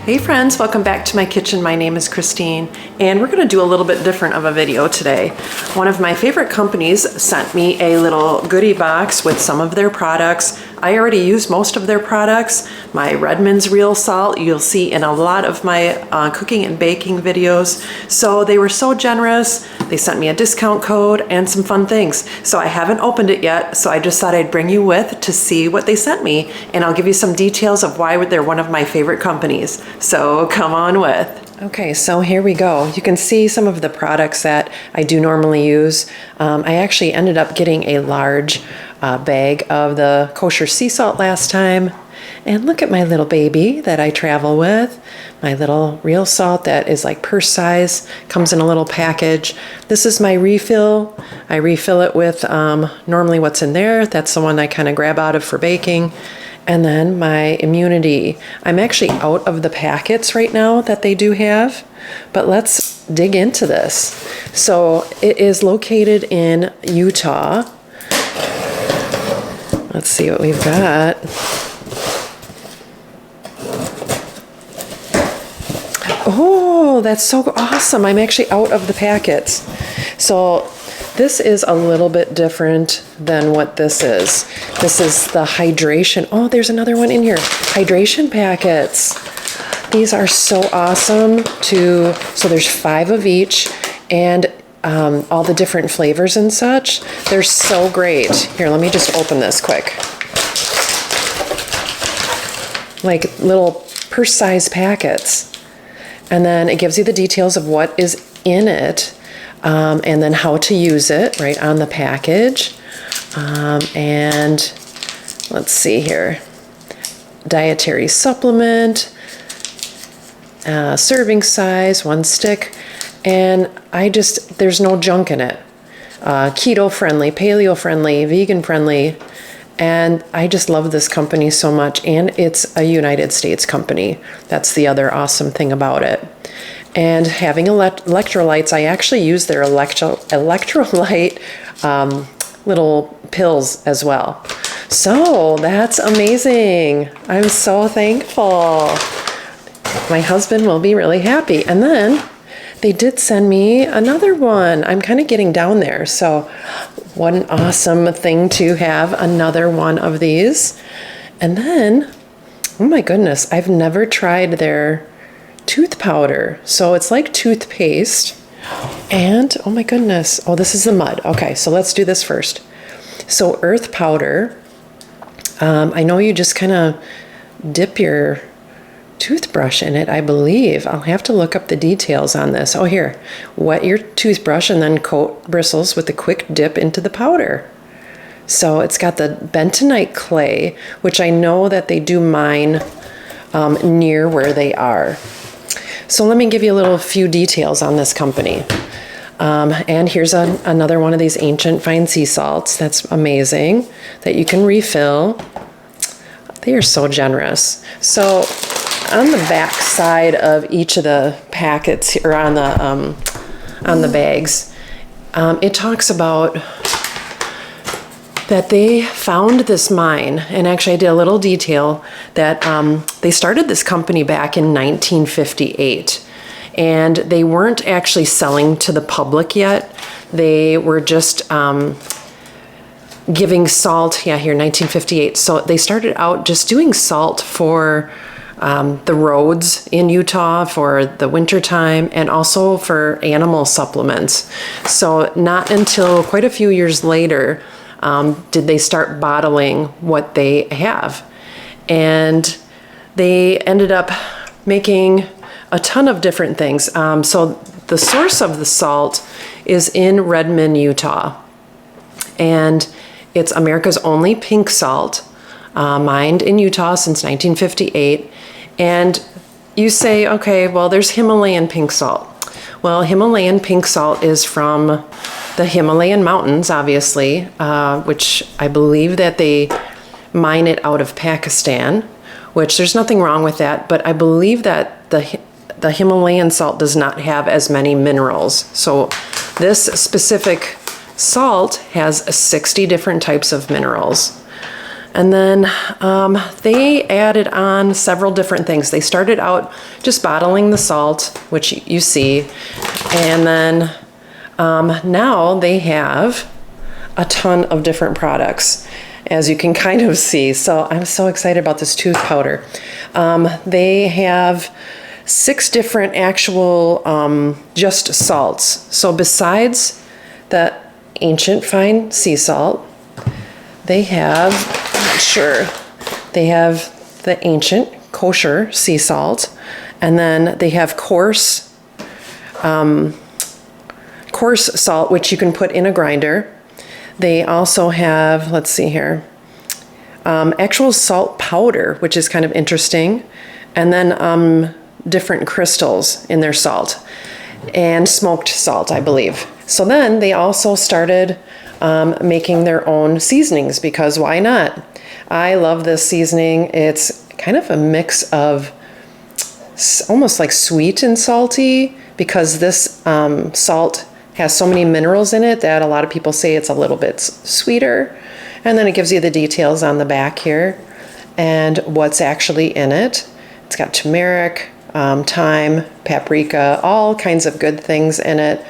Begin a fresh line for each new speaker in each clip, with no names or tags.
Hey friends, welcome back to my kitchen. My name is Christine, and we're gonna do a little bit different of a video today. One of my favorite companies sent me a little goodie box with some of their products. I already use most of their products. My Redmond's real salt, you'll see in a lot of my cooking and baking videos. So they were so generous. They sent me a discount code and some fun things. So I haven't opened it yet, so I just thought I'd bring you with to see what they sent me, and I'll give you some details of why they're one of my favorite companies. So come on with. Okay, so here we go. You can see some of the products that I do normally use. I actually ended up getting a large bag of the kosher sea salt last time. And look at my little baby that I travel with. My little real salt that is like purse size, comes in a little package. This is my refill. I refill it with normally what's in there. That's the one I kind of grab out of for baking. And then my immunity. I'm actually out of the packets right now that they do have, but let's dig into this. So it is located in Utah. Let's see what we've got. Oh, that's so awesome. I'm actually out of the packets. So this is a little bit different than what this is. This is the hydration. Oh, there's another one in here. Hydration packets. These are so awesome so there's 5 of each, and all the different flavors and such. They're so great. Here, let me just open this quick. Like little purse-sized packets. And then it gives you the details of what is in it. And then how to use it right on the package. And let's see here. Dietary supplement, serving size, 1 stick. And there's no junk in it. Keto friendly, paleo friendly, vegan friendly. And I just love this company so much. And it's a United States company. That's the other awesome thing about it. And having electrolytes, I actually use their electrolyte little pills as well. So that's amazing. I'm so thankful. My husband will be really happy. And then they did send me another one. I'm kind of getting down there. So what an awesome thing to have another one of these. And then, oh my goodness, I've never tried their tooth powder. So it's like toothpaste. And oh my goodness. Oh, this is the mud. Okay, so let's do this first. So earth powder. I know you just kind of dip your toothbrush in it, I believe. I'll have to look up the details on this. Oh, here. Wet your toothbrush and then coat bristles with a quick dip into the powder. So it's got the bentonite clay, which I know that they do mine near where they are. So let me give you a few details on this company. And here's another one of these ancient fine sea salts. That's amazing that you can refill. They are so generous. So on the back side of each of the packets, or on the bags, it talks about that they found this mine, and actually I did a little detail that they started this company back in 1958, and they weren't actually selling to the public yet. They were just giving salt, here, 1958. So they started out just doing salt for the roads in Utah for the winter time, and also for animal supplements. So not until quite a few years later did they start bottling what they have. And they ended up making a ton of different things. So the source of the salt is in Redmond, Utah. And it's America's only pink salt, mined in Utah since 1958. And you say, okay, well, there's Himalayan pink salt. Well, Himalayan pink salt is from the Himalayan mountains, obviously, which I believe that they mine it out of Pakistan, which there's nothing wrong with that, but I believe that the Himalayan salt does not have as many minerals. So this specific salt has 60 different types of minerals. And then they added on several different things. They started out just bottling the salt, which you see. And then now they have a ton of different products, as you can kind of see. So I'm so excited about this tooth powder. They have 6 different actual just salts. So besides the ancient fine sea salt, they have, I'm not sure, they have the ancient kosher sea salt, and then they have coarse salt, which you can put in a grinder. They also have, let's see here, actual salt powder, which is kind of interesting, and then different crystals in their salt, and smoked salt, I believe. So then they also started making their own seasonings, because why not? I love this seasoning. It's kind of a mix of almost like sweet and salty, because this salt has so many minerals in it that a lot of people say it's a little bit sweeter. And then it gives you the details on the back here and what's actually in it. It's got turmeric, thyme, paprika, all kinds of good things in it.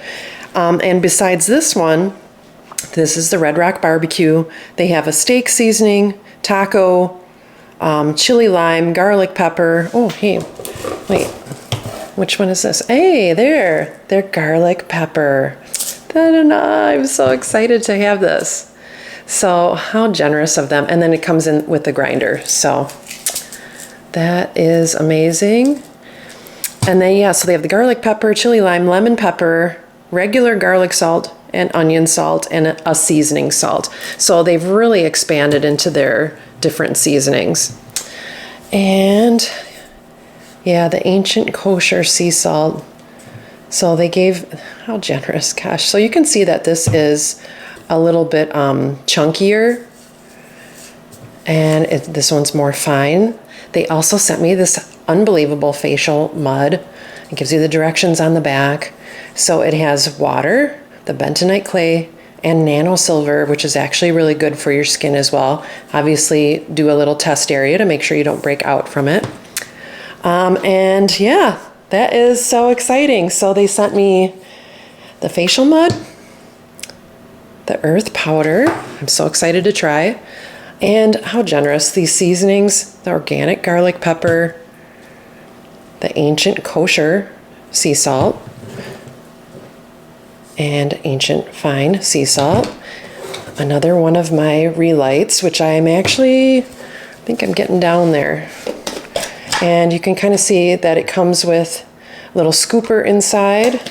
And besides this one, this is the Red Rock Barbecue. They have a steak seasoning, taco, chili lime, garlic pepper. Oh, hey, wait, which one is this? Hey, there, they're garlic pepper. Ta-da-da, I'm so excited to have this. So how generous of them. And then it comes in with the grinder. So that is amazing. And then, yeah, so they have the garlic pepper, chili lime, lemon pepper, regular garlic salt, and onion salt, and a seasoning salt. So they've really expanded into their different seasonings. And yeah, the ancient kosher sea salt. So they gave, how generous, gosh. So you can see that this is a little bit chunkier, and this one's more fine. They also sent me this unbelievable facial mud. It gives you the directions on the back. So it has water, the bentonite clay, and nano silver, which is actually really good for your skin as well. Obviously, do a little test area to make sure you don't break out from it. And yeah, that is so exciting. So they sent me the facial mud, the earth powder. I'm so excited to try. And how generous, these seasonings, the organic garlic pepper, the ancient kosher sea salt, and ancient fine sea salt. Another one of my relights, which I'm actually, I think I'm getting down there. And you can kind of see that it comes with a little scooper inside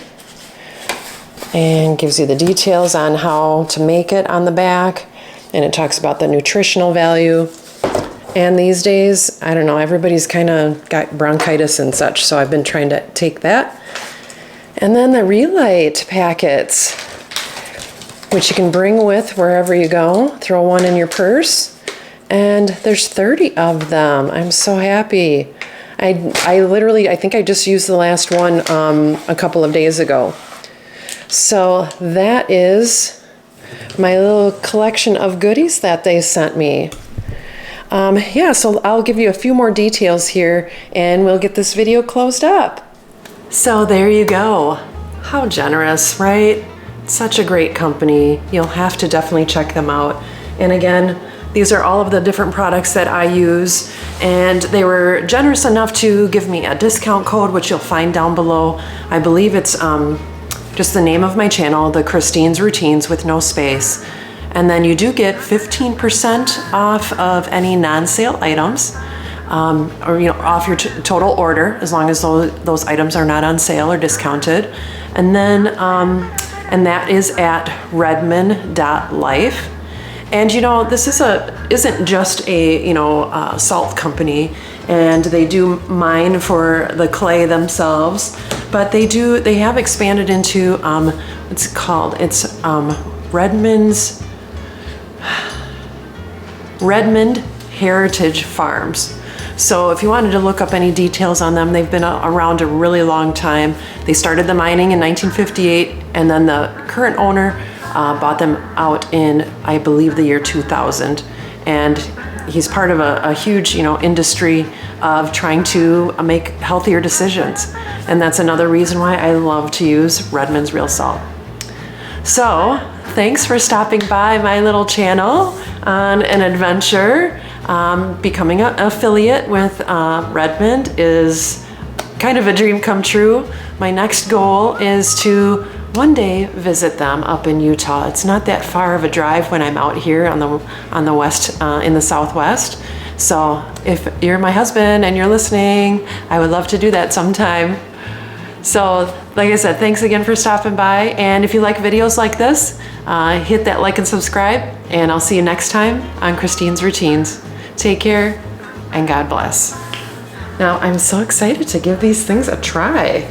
and gives you the details on how to make it on the back. And it talks about the nutritional value. And these days, I don't know, everybody's kind of got bronchitis and such, so I've been trying to take that. And then the relight packets, which you can bring with wherever you go. Throw one in your purse. And there's 30 of them. I'm so happy. I literally, I think I just used the last one a couple of days ago. So that is my little collection of goodies that they sent me. Yeah, so I'll give you a few more details here and we'll get this video closed up. So there you go. How generous, right? Such a great company. You'll have to definitely check them out. And again, these are all of the different products that I use, and they were generous enough to give me a discount code, which you'll find down below. I believe it's just the name of my channel, the Christine's Routines with no space. And then you do get 15% off of any non-sale items, or off your total order, as long as those items are not on sale or discounted. And then, and that is at redmond.life. And this isn't just a salt company, and they do mine for the clay themselves, but they have expanded into what's it called? It's Redmond Heritage Farms. So if you wanted to look up any details on them, they've been around a really long time. They started the mining in 1958, and then the current owner bought them out in, I believe, the year 2000. And he's part of a huge, industry of trying to make healthier decisions. And that's another reason why I love to use Redmond's Real Salt. So thanks for stopping by my little channel on an adventure. Becoming an affiliate with Redmond is kind of a dream come true. My next goal is to one day visit them up in Utah. It's not that far of a drive when I'm out here on the west, in the Southwest. So if you're my husband and you're listening, I would love to do that sometime. So like I said, thanks again for stopping by. And if you like videos like this, hit that like and subscribe, and I'll see you next time on Christine's Routines. Take care and God bless. Now I'm so excited to give these things a try.